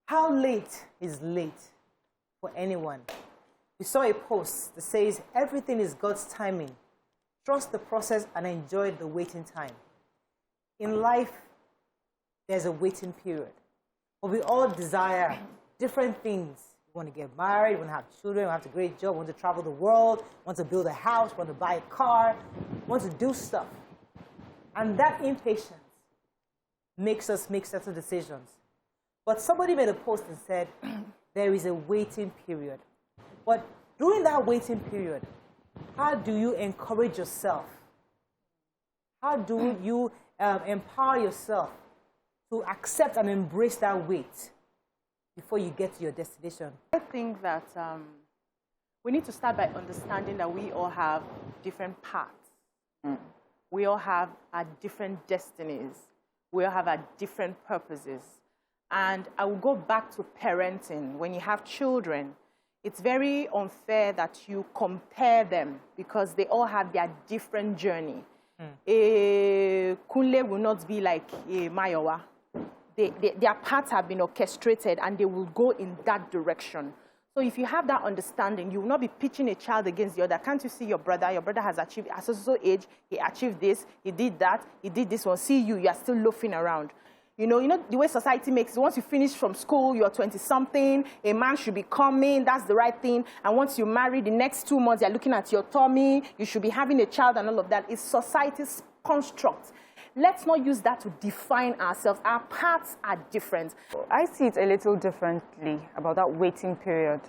How late is late for anyone? We saw a post that says, everything is God's timing. Trust the process and enjoy the waiting time. In life, there's a waiting period. But we all desire different things. You want to get married, you want to have children, you want to have a great job, you want to travel the world, you want to build a house, you want to buy a car, you want to do stuff. And that impatience makes us make certain decisions. But somebody made a post and said, there is a waiting period. But during that waiting period, how do you encourage yourself? How do you empower yourself to accept and embrace that wait before you get to your destination? I think that we need to start by understanding that we all have different paths. We all have our different destinies. We all have our different purposes. And I will go back to parenting. When you have children, it's very unfair that you compare them because they all have their different journey. A Kunle will not be like a Mayowa. Their paths have been orchestrated and they will go in that direction. So if you have that understanding, you will not be pitching a child against the other. Can't you see your brother? Your brother has achieved at so age, he achieved this, he did that, he did this one. See you, you are still loafing around. You know the way society makes it. Once you finish from school, you're 20-something, a man should be coming, that's the right thing. And once you marry, the next 2 months, you're looking at your tummy, you should be having a child and all of that. It's society's construct. Let's not use that to define ourselves. Our paths are different. I see it a little differently about that waiting period.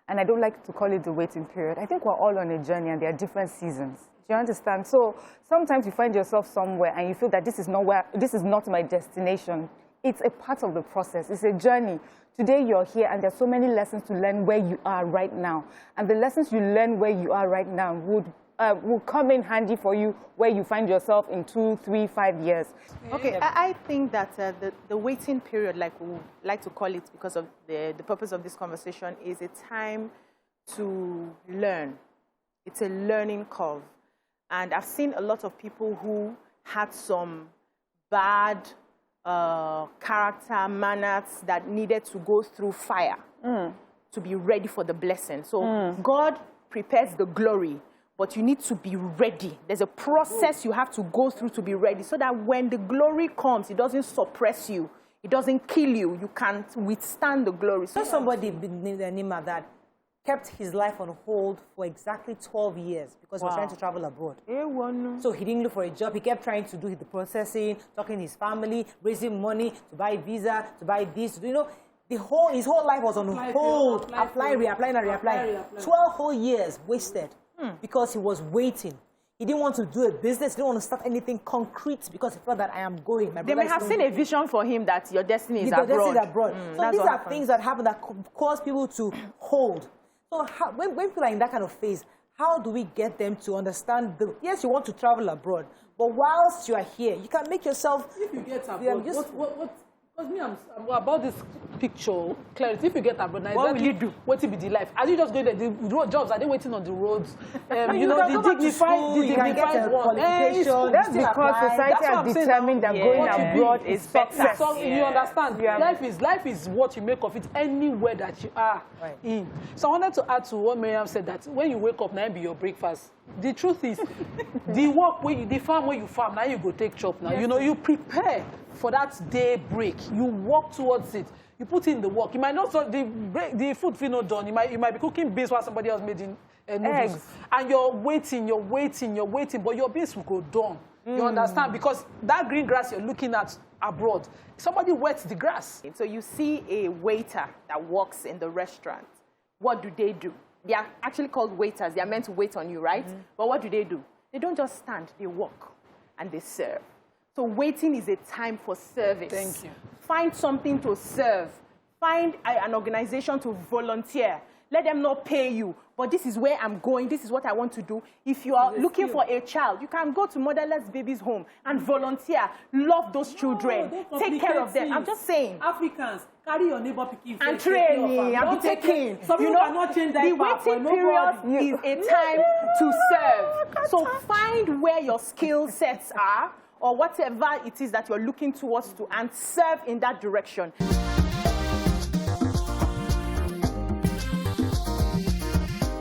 And I don't like to call it the waiting period. I think we're all on a journey and there are different seasons. Do you understand? So sometimes you find yourself somewhere and you feel that this is not my destination. It's a part of the process. It's a journey. Today you're here and there's so many lessons to learn where you are right now. And the lessons you learn where you are right now will come in handy for you where you find yourself in 2, 3, 5 years. Okay, I think that the waiting period, like we like to call it because of the purpose of this conversation, is a time to learn. It's a learning curve. And I've seen a lot of people who had some bad character, manners that needed to go through fire to be ready for the blessing. So God prepares the glory, but you need to be ready. There's a process you have to go through to be ready so that when the glory comes, it doesn't suppress you. It doesn't kill you. You can't withstand the glory. So somebody named Nima that kept his life on hold for exactly 12 years because he was trying to travel abroad. So he didn't look for a job. He kept trying to do the processing, talking to his family, raising money to buy visa, to buy this. You know, his whole life was on hold. Applying, reapplying, and reapplying. 12 whole years wasted because he was waiting. He didn't want to do a business. He didn't want to start anything concrete because he felt that I am going. They may have seen a vision for him that your destiny is abroad. So these are things that happen that cause people to hold. So when people are in that kind of phase, how do we get them to understand yes, you want to travel abroad, but whilst you are here, you can make yourself... If you get abroad, because me, I'm about this picture, clarity. If you get abroad, now what will you do? What will be the life? Are you just going there? The road jobs, are they waiting on the roads? You know, the dignified one. That's because society has determined that going abroad is better. So you understand? Life is what you make of it anywhere that you are in. So I wanted to add to what Miriam said, that when you wake up, now be your breakfast. The truth is, the farm where you farm, now you go take chop now. Yes. You know, you prepare for that day break. You walk towards it. You put in the work. You might not, the food feel not done. You might be cooking beans while somebody else made in noodles. Eggs. And you're waiting, but your beans will go done. You understand? Because that green grass you're looking at abroad, somebody wets the grass. So you see a waiter that works in the restaurant. What do? They are actually called waiters. They are meant to wait on you, right? But what do? They don't just stand. They walk and they serve. So waiting is a time for service. Thank you. Find something to serve. Find an organization to volunteer. Let them not pay you, but this is where I'm going. This is what I want to do. If you are looking for a child, you can go to Motherless Babies Home and volunteer. Love those children. Take care of them. I'm just saying. Africans, carry your neighbor picking and training and be taking. You know, the waiting period is a time to serve. So find where your skill sets are or whatever it is that you're looking towards to and serve in that direction.